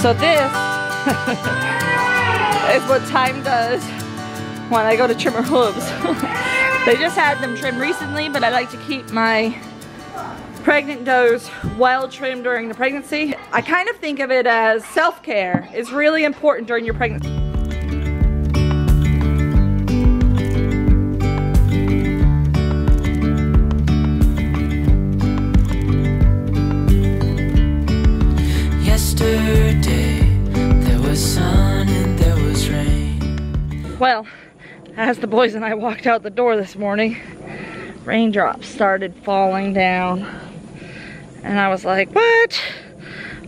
So this is what time does when I go to trim her hooves. They just had them trimmed recently, but I like to keep my pregnant does wild trimmed during the pregnancy. I kind of think of it as self-care. It's really important during your pregnancy. Well, as the boys and I walked out the door this morning, raindrops started falling down. And I was like, what?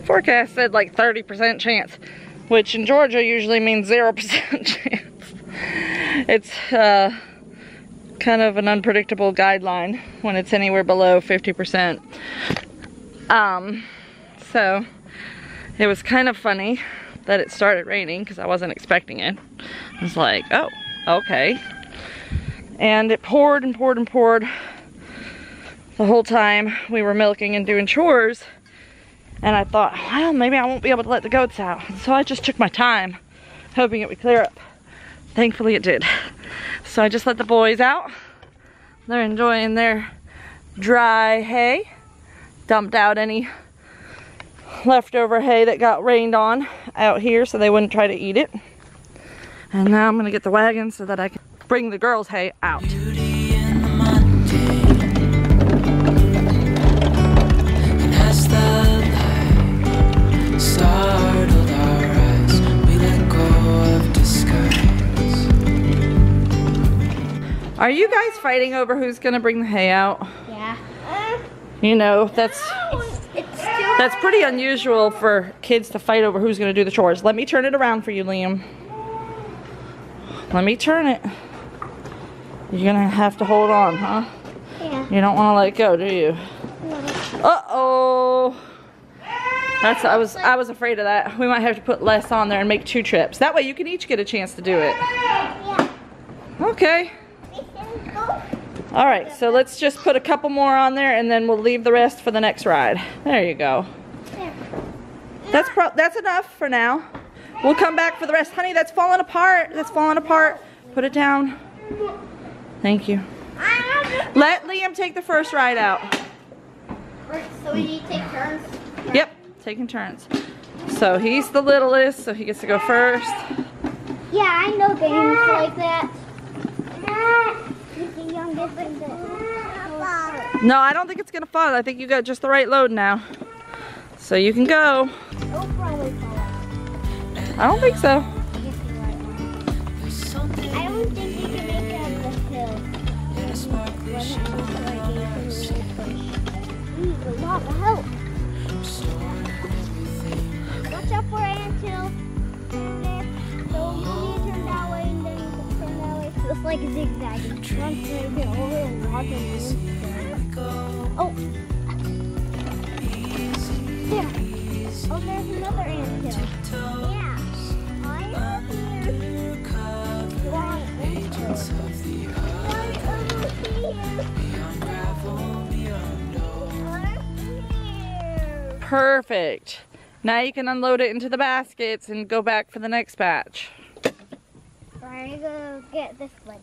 Forecast said like 30% chance, which in Georgia usually means 0% chance. It's kind of an unpredictable guideline when it's anywhere below 50%. So it was kind of funny that it started raining because I wasn't expecting it. I was like, oh, okay. And it poured and poured and poured the whole time we were milking and doing chores. And I thought, well, maybe I won't be able to let the goats out. So I just took my time, hoping it would clear up. Thankfully it did. So I just let the boys out. They're enjoying their dry hay. Dumped out any leftover hay that got rained on out here so they wouldn't try to eat it. And now I'm gonna get the wagon so that I can bring the girls' hay out. Are you guys fighting over who's gonna bring the hay out? Yeah. You know, that's pretty unusual for kids to fight over who's gonna do the chores. Let me turn it around for you, Liam. Let me turn it. You're gonna have to hold on, huh? Yeah. You don't wanna let go, do you? No. Uh-oh. I was afraid of that. We might have to put less on there and make 2 trips. That way you can each get a chance to do it. Yeah. Okay. All right, so let's just put a couple more on there and then we'll leave the rest for the next ride. There you go. That's enough for now. We'll come back for the rest. Honey, that's falling apart. That's falling apart. Put it down. Thank you. Let Liam take the first ride out. So we need to take turns? Yep, taking turns. So he's the littlest, so he gets to go first. Yeah, I know games like that. The youngest and the... No, I don't think it's gonna fall. I think you got just the right load now. So you can go. It'll probably fall. I don't think so. I don't think you can make it on the hill. We need a lot of help. Watch out for anthill. So you turn that way and then you turn that way. So it's like zigzagging. Once they get over and walk in. Oh. There. Oh, there's another anthill. Yeah. I'm up here. Perfect. Now you can unload it into the baskets and go back for the next batch. I'm gonna go get this one.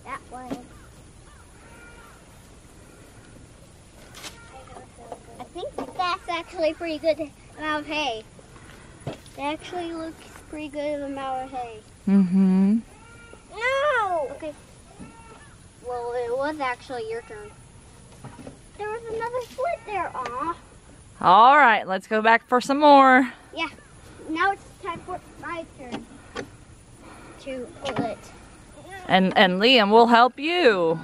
That one. I think that's actually pretty good amount of hay. It actually looks pretty good amount of hay. Mm-hmm. No! Okay. Well, it was actually your turn. There was another split there. Aw. All right, let's go back for some more. Yeah. Now it's time for my turn to pull it. And Liam will help you.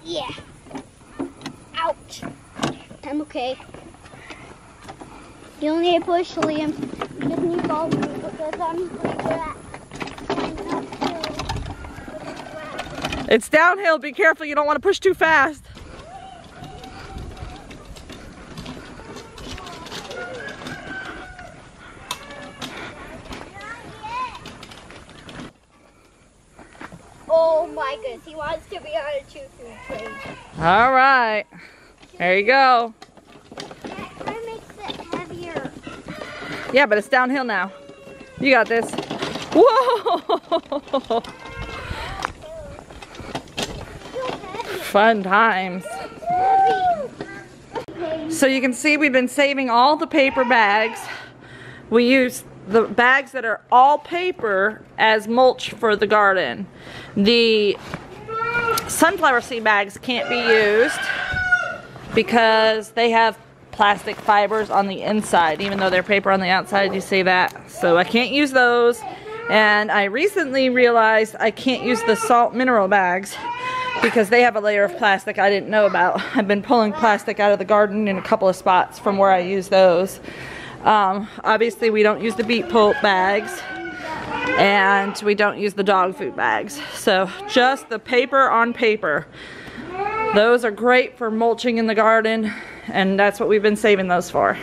Yeah. Ouch. I'm okay. You don't need to push, Liam. You just need to follow me because I'm pretty good at climbing uphill. It's downhill. Be careful. You don't want to push too fast. Oh like us. He wants to be on a choo-choo train. All right. There you go. That kind of makes it heavier. Yeah, but it's downhill now. You got this. Whoa! Fun times. So you can see we've been saving all the paper bags. We use the bags that are all paper as mulch for the garden. The sunflower seed bags can't be used because they have plastic fibers on the inside, even though they're paper on the outside. You see that? So I can't use those. And I recently realized I can't use the salt mineral bags because they have a layer of plastic I didn't know about. I've been pulling plastic out of the garden in a couple of spots from where I use those. Obviously we don't use the beet pulp bags and we don't use the dog food bags. So just the paper on paper. Those are great for mulching in the garden, and that's what we've been saving those for.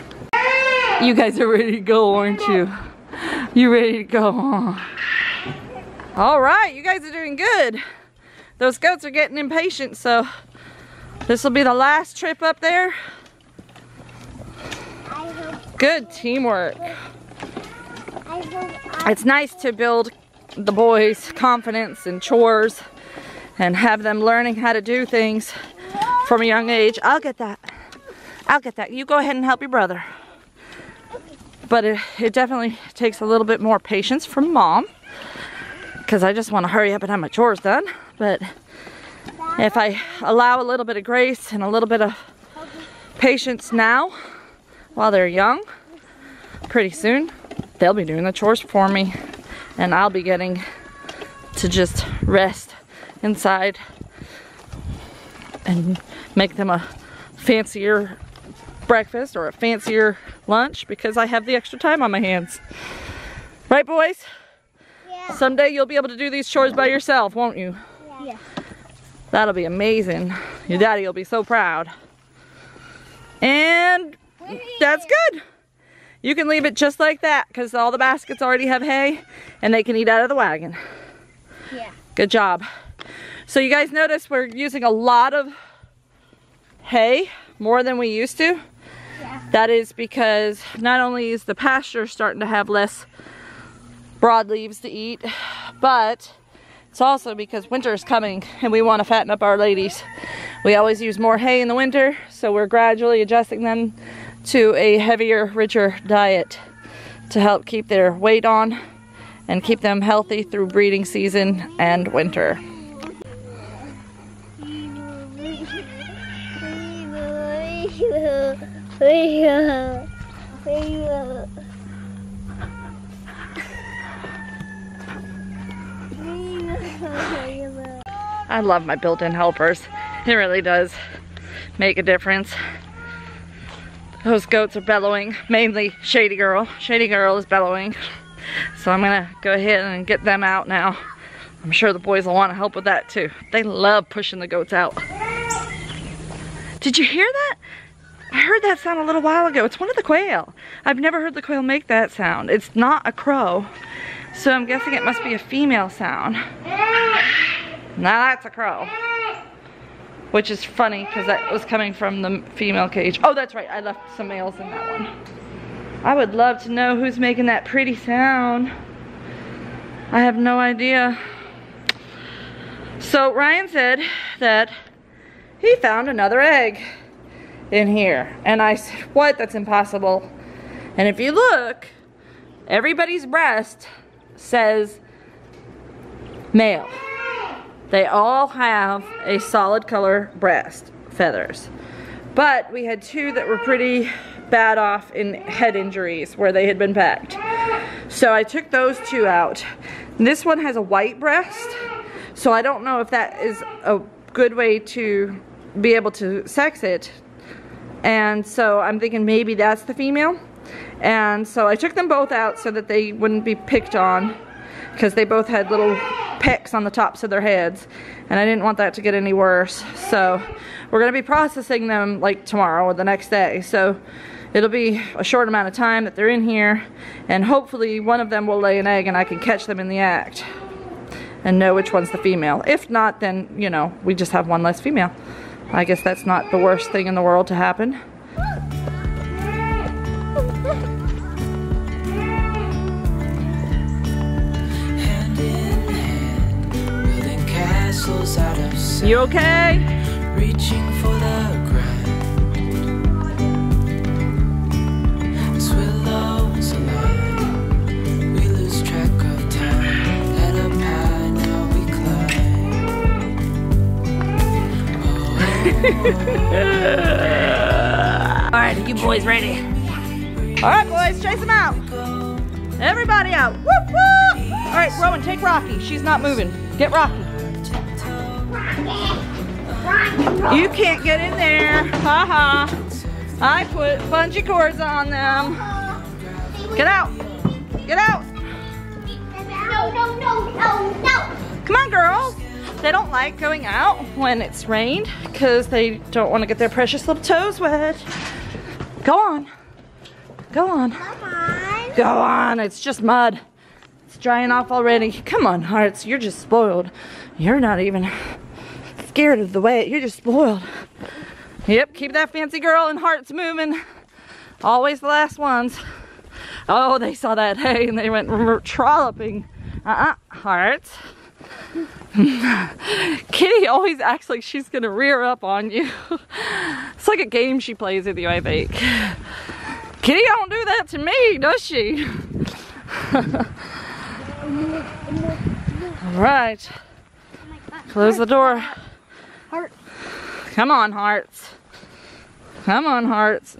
You guys are ready to go, aren't you? You ready to go? All right, you guys are doing good. Those goats are getting impatient, so this will be the last trip up there. Good teamwork. It's nice to build the boys' confidence and chores and have them learning how to do things from a young age. I'll get that. I'll get that. You go ahead and help your brother. But it definitely takes a little bit more patience from Mom, because I just want to hurry up and have my chores done. But if I allow a little bit of grace and a little bit of patience now while they're young, pretty soon they'll be doing the chores for me and I'll be getting to just rest inside and make them a fancier breakfast or a fancier lunch because I have the extra time on my hands. Right, boys? Yeah. Someday you'll be able to do these chores by yourself, won't you? Yeah. That'll be amazing. Your daddy will be so proud. And that's good. You can leave it just like that because all the baskets already have hay and they can eat out of the wagon. Yeah. Good job. So you guys notice we're using a lot of hay, more than we used to. Yeah. That is because not only is the pasture starting to have less broadleaves to eat, but it's also because winter is coming and we want to fatten up our ladies. We always use more hay in the winter, so we're gradually adjusting them to a heavier, richer diet to help keep their weight on and keep them healthy through breeding season and winter. I love my built-in helpers. It really does make a difference. Those goats are bellowing, mainly Shady Girl. Shady Girl is bellowing. So I'm gonna go ahead and get them out now. I'm sure the boys will want to help with that too. They love pushing the goats out. Did you hear that? I heard that sound a little while ago. It's one of the quail. I've never heard the quail make that sound. It's not a crow. So I'm guessing it must be a female sound. Now that's a crow. Which is funny because that was coming from the female cage. Oh, that's right. I left some males in that one. I would love to know who's making that pretty sound. I have no idea. So Ryan said that he found another egg in here. And I said, what? That's impossible. And if you look, everybody's breast says male. They all have a solid color breast feathers. But we had two that were pretty bad off in head injuries where they had been pecked. So I took those two out. This one has a white breast, so I don't know if that is a good way to be able to sex it. And so I'm thinking maybe that's the female. And so I took them both out so that they wouldn't be picked on, because they both had little pecks on the tops of their heads, and I didn't want that to get any worse. So we're going to be processing them like tomorrow or the next day. So it'll be a short amount of time that they're in here, and hopefully one of them will lay an egg and I can catch them in the act. and know which one's the female. If not, then, you know, we just have one less female. I guess that's not the worst thing in the world to happen. You okay? Reaching for the ground. As willows align, we lose track of time. Head up high, now we climb. Alright, are you boys ready? Alright boys, chase them out. Everybody out. Whoop whoop! Alright, Rowan, take Rocky. She's not moving. Get Rocky. You can't get in there. Haha. I put bungee cords on them. Get out. Get out. No, no, no, no, no. Come on, girls. They don't like going out when it's rained because they don't want to get their precious little toes wet. Go on. Go on. Come on. Go on. It's just mud. It's drying off already. Come on, Hearts. You're just spoiled. You're not even scared of the wet. You're just spoiled. Yep, keep that fancy girl and Hearts moving. Always the last ones. Oh, they saw that hay and they went trolloping. Hearts. Kitty always acts like she's gonna rear up on you. It's like a game she plays with you, I think. Kitty don't do that to me, does she? All right. Close the door. Heart. Come on, Hearts. Come on, Hearts.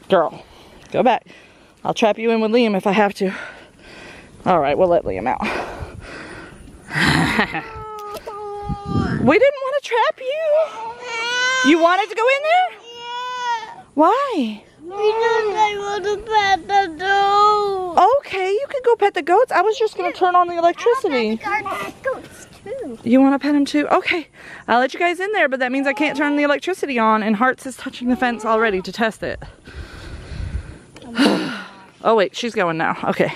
Girl, go back. I'll trap you in with Liam if I have to. All right, we'll let Liam out. We didn't want to trap you. You wanted to go in there? Yeah. Why? Because I want to pet the goat. Okay, you can go pet the goats. I was just going to turn on the electricity. I want to pet the goats too. You want to pet him too? Okay, I'll let you guys in there, but that means I can't turn the electricity on, and Hearts is touching the fence already to test it. Oh wait, she's going now. Okay.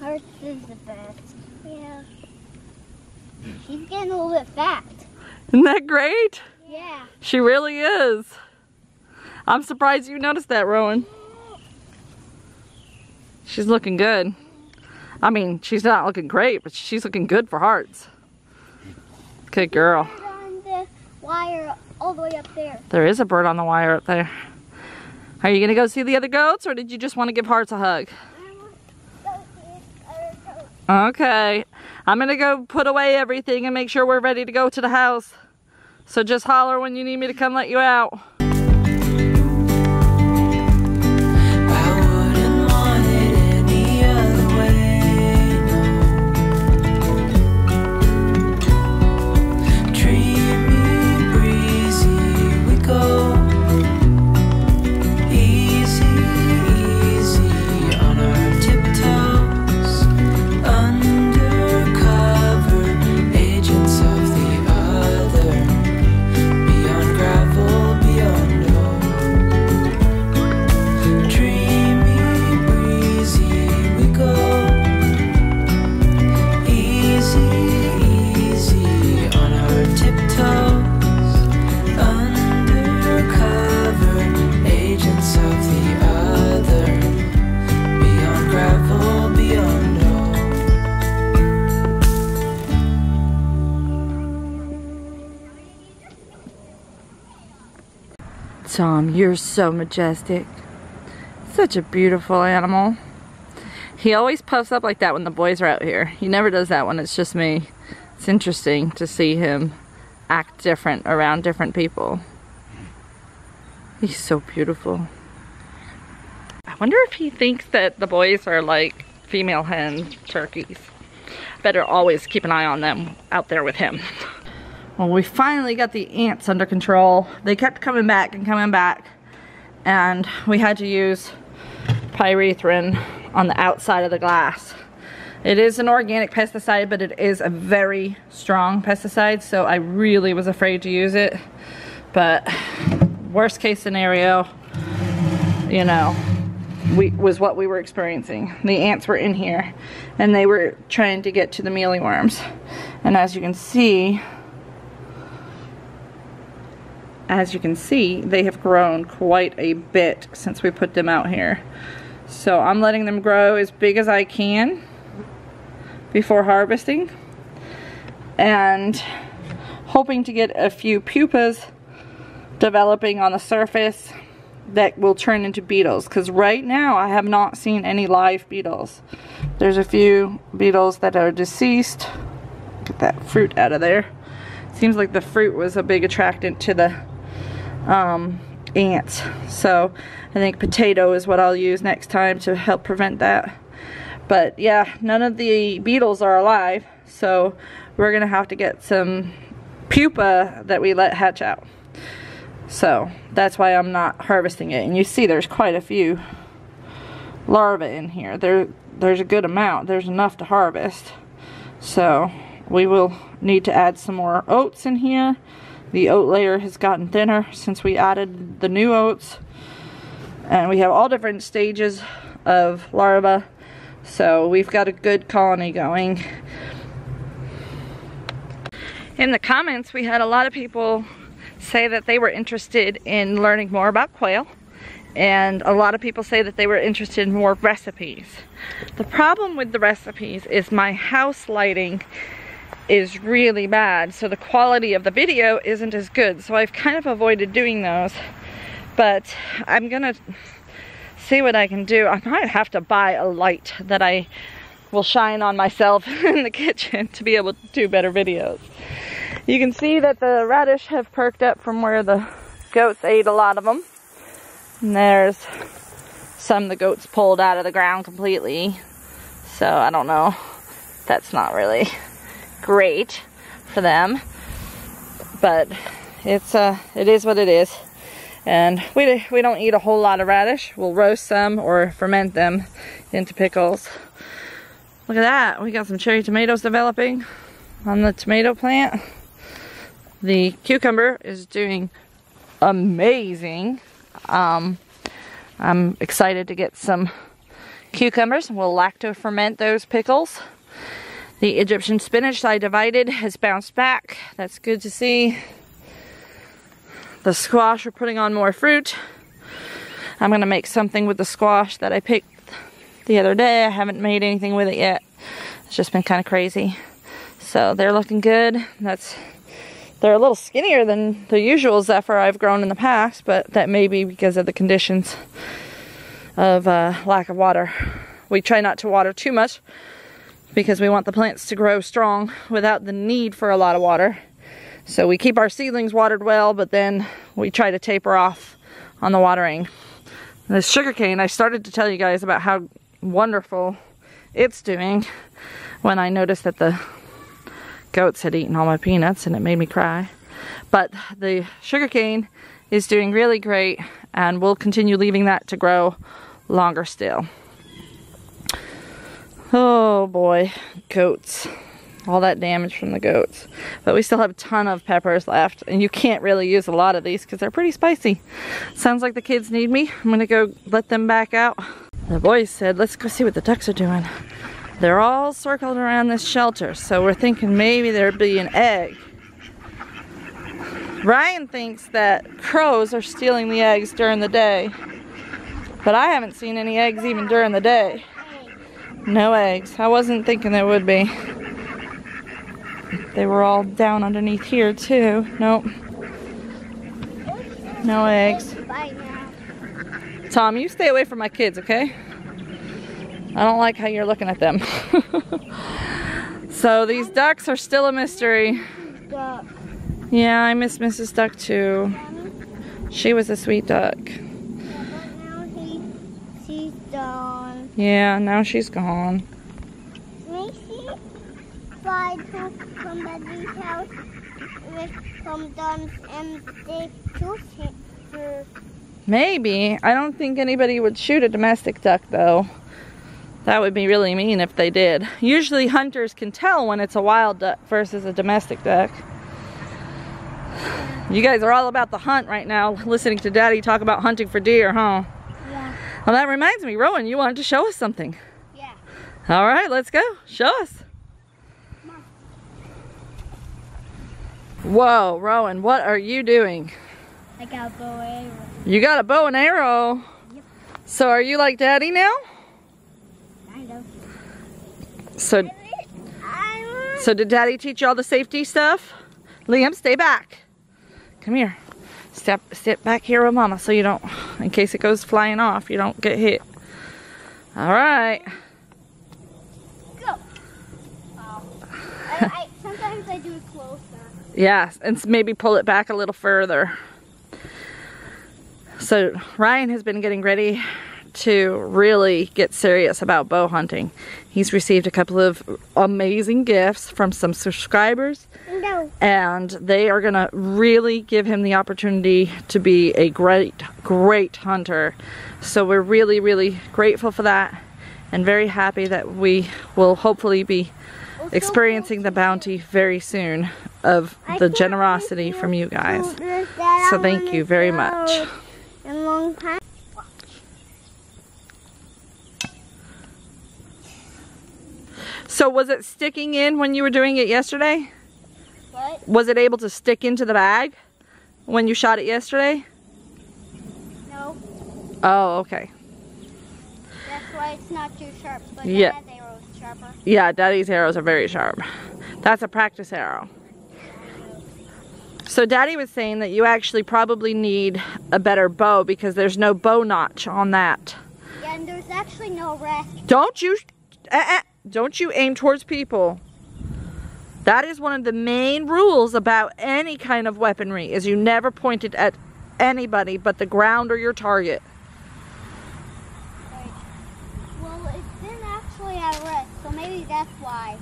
Hearts is the best. Yeah. She's getting a little bit fat. Isn't that great? Yeah. She really is. I'm surprised you noticed that, Rowan. She's looking good. I mean, she's not looking great, but she's looking good for Hearts. Good girl. On the wire all the way up there. There is a bird on the wire up there. Are you gonna go see the other goats, or did you just want to give Hearts a hug? I want to go see the other goat. Okay. I'm gonna go put away everything and make sure we're ready to go to the house. So just holler when you need me to come let you out. Tom, you're so majestic. Such a beautiful animal. He always puffs up like that when the boys are out here. He never does that when it's just me. It's interesting to see him act different around different people. He's so beautiful. I wonder if he thinks that the boys are like female hen turkeys. Better always keep an eye on them out there with him. Well, we finally got the ants under control. They kept coming back and coming back, and we had to use pyrethrin on the outside of the glass. It is an organic pesticide, but it is a very strong pesticide, so I really was afraid to use it, but worst case scenario, you know, was what we were experiencing. The ants were in here and they were trying to get to the mealyworms. And as you can see, they have grown quite a bit since we put them out here. So I'm letting them grow as big as I can before harvesting, and hoping to get a few pupas developing on the surface that will turn into beetles, because right now I have not seen any live beetles. There's a few beetles that are deceased. Get that fruit out of there. Seems like the fruit was a big attractant to the ants. So I think potato is what I'll use next time to help prevent that. But yeah, none of the beetles are alive, so we're gonna have to get some pupa that we let hatch out. So that's why I'm not harvesting it. And you see there's quite a few larvae in here. There's a good amount. There's enough to harvest. So we will need to add some more oats in here. The oat layer has gotten thinner since we added the new oats. And we have all different stages of larvae. So we've got a good colony going. In the comments, we had a lot of people say that they were interested in learning more about quail, and a lot of people say that they were interested in more recipes. The problem with the recipes is my house lighting is really bad, so the quality of the video isn't as good, so I've kind of avoided doing those. But I'm gonna see what I can do. I might have to buy a light that I will shine on myself in the kitchen to be able to do better videos. You can see that the radish have perked up from where the goats ate a lot of them. And there's some the goats pulled out of the ground completely. So I don't know. That's not really great for them. But it is what it is. And we don't eat a whole lot of radish. We'll roast some or ferment them into pickles. Look at that. We got some cherry tomatoes developing on the tomato plant. The cucumber is doing amazing. I'm excited to get some cucumbers. We'll lacto ferment those pickles. The Egyptian spinach I divided has bounced back. That's good to see. The squash are putting on more fruit. I'm gonna make something with the squash that I picked the other day. I haven't made anything with it yet. It's just been kind of crazy. So they're looking good. They're a little skinnier than the usual zephyr I've grown in the past, but that may be because of the conditions of lack of water. We try not to water too much because we want the plants to grow strong without the need for a lot of water. So we keep our seedlings watered well, but then we try to taper off on the watering. This sugarcane, I started to tell you guys about how wonderful it's doing when I noticed that the goats had eaten all my peanuts, and it made me cry. But the sugarcane is doing really great, and we'll continue leaving that to grow longer still. Oh boy, goats. All that damage from the goats. But we still have a ton of peppers left, and you can't really use a lot of these because they're pretty spicy. Sounds like the kids need me. I'm gonna go let them back out. The boys said, let's go see what the ducks are doing. They're all circled around this shelter, so we're thinking maybe there'd be an egg. Ryan thinks that crows are stealing the eggs during the day, but I haven't seen any eggs even during the day. No eggs. I wasn't thinking there would be. They were all down underneath here too. Nope. No eggs. Tom, you stay away from my kids, okay? I don't like how you're looking at them. So these ducks are still a mystery. Yeah, I miss Mrs. Duck too. She was a sweet duck. She's gone. Yeah, now she's gone. Maybe fly to somebody's house with some ducks and they shoot her. Maybe. I don't think anybody would shoot a domestic duck though. That would be really mean if they did. Usually hunters can tell when it's a wild duck versus a domestic duck. You guys are all about the hunt right now, listening to Daddy talk about hunting for deer, huh? Yeah. Well, that reminds me, Rowan, you wanted to show us something. Yeah. All right, let's go. Show us. Come on. Whoa, Rowan, what are you doing? I got a bow and arrow. You got a bow and arrow? Yep. So are you like Daddy now? Kind of. So did Daddy teach you all the safety stuff? Liam, stay back. Come here. Sit back here with Mama so you don't, in case it goes flying off, you don't get hit. All right. Go. Sometimes I do it closer. Yes, and maybe pull it back a little further. So Ryan has been getting ready to really get serious about bow hunting. He's received a couple of amazing gifts from some subscribers. No. And they are gonna really give him the opportunity to be a great hunter. So we're really, really grateful for that and very happy that we will hopefully be experiencing the bounty very soon of the generosity from you guys. So thank you very much. A long time. So was it sticking in when you were doing it yesterday? What? Was it able to stick into the bag when you shot it yesterday? No. Oh, okay. That's why it's not too sharp. But Yeah. Dad's arrow is sharper. Yeah, Daddy's arrows are very sharp. That's a practice arrow. So Daddy was saying that you actually probably need a better bow because there's no bow notch on that. Yeah, and there's actually no rest. Don't you aim towards people. That is one of the main rules about any kind of weaponry, is you never point it at anybody but the ground or your target. Right. Well, it's been actually at rest, so maybe that's why.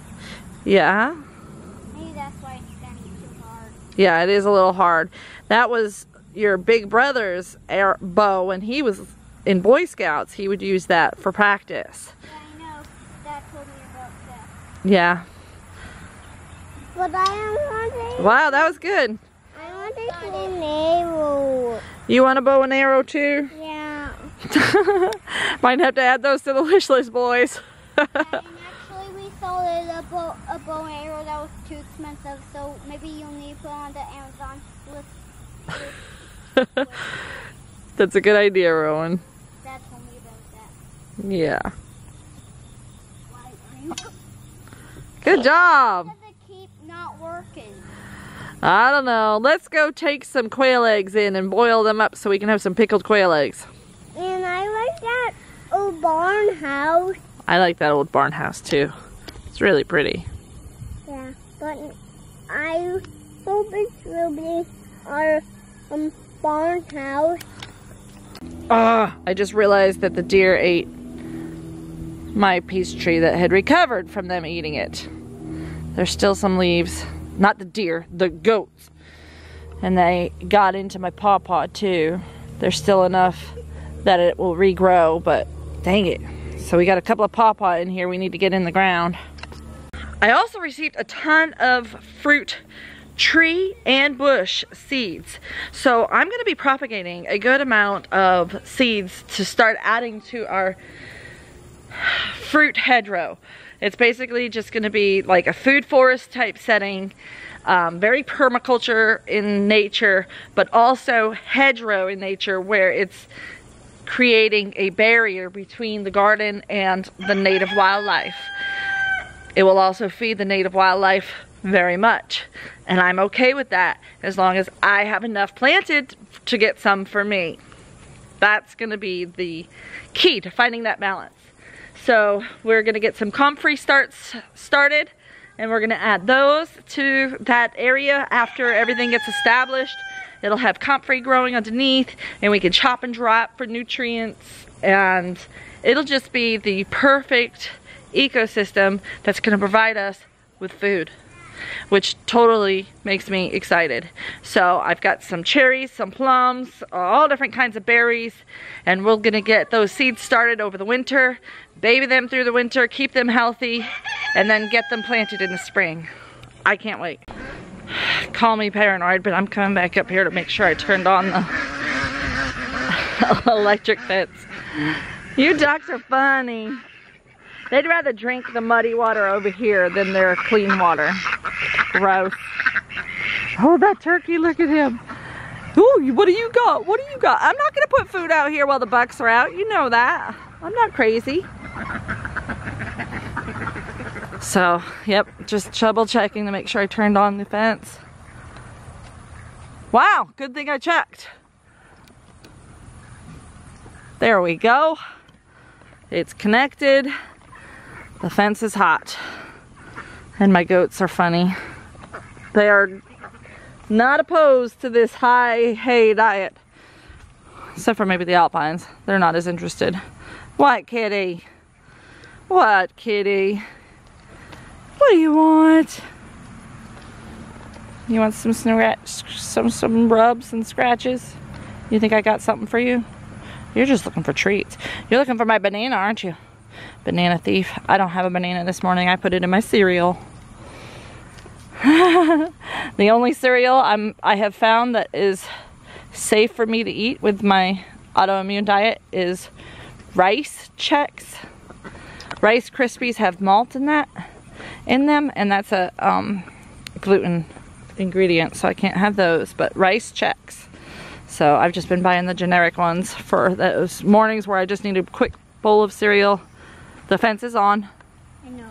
Yeah? Maybe that's why it's getting too hard. Yeah, it is a little hard. That was your big brother's bow when he was in Boy Scouts. He would use that for practice. Yeah, I know. Dad told me about that. Yeah. But I want Wow, that was good. I want to do an arrow. You want a bow and arrow too? Yeah. Might have to add those to the wish list, boys. And actually, we sold a bow and arrow that was too expensive, so maybe you'll need to put on the Amazon list. That's a good idea, Rowan. Dad told me about that. Yeah. Why are you? Good job. Does it keep not working? I don't know. Let's go take some quail eggs in and boil them up so we can have some pickled quail eggs. And I like that old barn house. I like that old barn house too. It's really pretty. Yeah, but I hope it will be our barn house. I just realized that the deer ate my peach tree that had recovered from them eating it. There's still some leaves. Not the deer, the goats. And they got into my pawpaw too. There's still enough that it will regrow, but dang it. So we got a couple of pawpaw in here we need to get in the ground. I also received a ton of fruit tree and bush seeds. So I'm going to be propagating a good amount of seeds to start adding to our fruit hedgerow. It's basically just going to be like a food forest type setting, very permaculture in nature, but also hedgerow in nature, where it's creating a barrier between the garden and the native wildlife. It will also feed the native wildlife very much, and I'm okay with that as long as I have enough planted to get some for me. That's going to be the key to finding that balance. So we're going to get some comfrey started, and we're going to add those to that area after everything gets established. It'll have comfrey growing underneath, and we can chop and drop for nutrients, and it'll just be the perfect ecosystem that's going to provide us with food, which totally makes me excited. So I've got some cherries, some plums, all different kinds of berries, and we're gonna get those seeds started over the winter, baby them through the winter, keep them healthy, and then get them planted in the spring. I can't wait. call me paranoid, but I'm coming back up here to make sure I turned on the electric fence. You ducks are funny. They'd rather drink the muddy water over here than their clean water. Gross. Oh, that turkey, look at him. Ooh, what do you got? What do you got? I'm not gonna put food out here while the bucks are out. You know that. I'm not crazy. So, yep, just double checking to make sure I turned on the fence. Wow, good thing I checked. There we go. It's connected. The fence is hot. And my goats are funny. They are not opposed to this high hay diet. Except for maybe the Alpines. They're not as interested. What, kitty? What, kitty? What do you want? You want some rubs and scratches? You think I got something for you? You're just looking for treats. You're looking for my banana, aren't you? Banana thief. I don't have a banana this morning. I put it in my cereal. The only cereal I have found that is safe for me to eat with my autoimmune diet is Rice Chex. Rice Krispies have malt in them, and that's a gluten ingredient, so I can't have those, but Rice Chex. So I've just been buying the generic ones for those mornings where I just need a quick bowl of cereal. The fence is on. I know.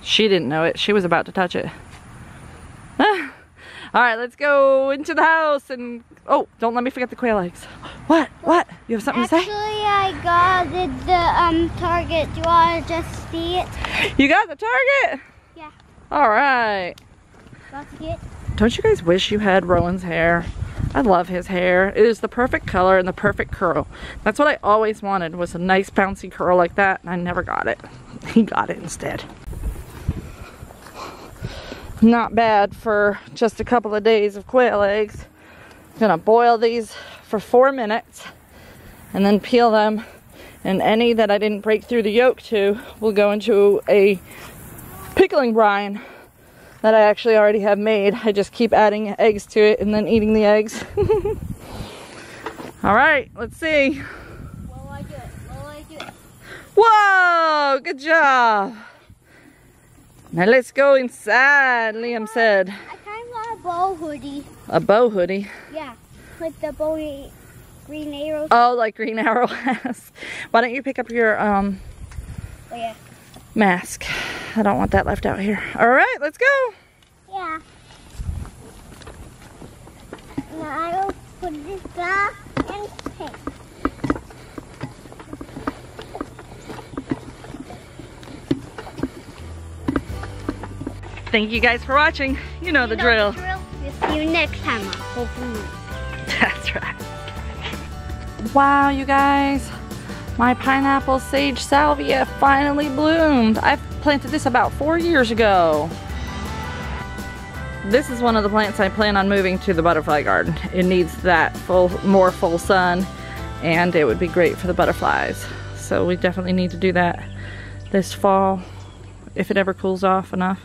She didn't know it. She was about to touch it. All right, let's go into the house and, oh, don't let me forget the quail eggs. What? What? You have something to say? Actually, I got the target. Do you want to just see it? You got the target? Yeah. All right. Got to get. Don't you guys wish you had Rowan's hair? I love his hair. It is the perfect color and the perfect curl. That's what I always wanted, was a nice bouncy curl like that, and I never got it. He got it instead. Not bad for just a couple of days of quail eggs. Gonna boil these for 4 minutes and then peel them, and any that I didn't break through the yolk to will go into a pickling brine that I actually already have made. I just keep adding eggs to it and then eating the eggs. All right, let's see. What will I do? What will I do? Whoa, good job. Now let's go inside, Liam said. I kind of want a bow hoodie. A bow hoodie? Yeah, with the bow green arrows. Oh, like Green Arrow has. Why don't you pick up your Oh, yeah. mask? I don't want that left out here. All right, let's go. Yeah. Now I will put this back and paint. Thank you guys for watching. You know the drill. We'll see you next time on Wholesome Roots. That's right. Wow, you guys. My pineapple sage salvia finally bloomed. I planted this about 4 years ago. This is one of the plants I plan on moving to the butterfly garden. It needs that more full sun, and it would be great for the butterflies. So we definitely need to do that this fall, if it ever cools off enough.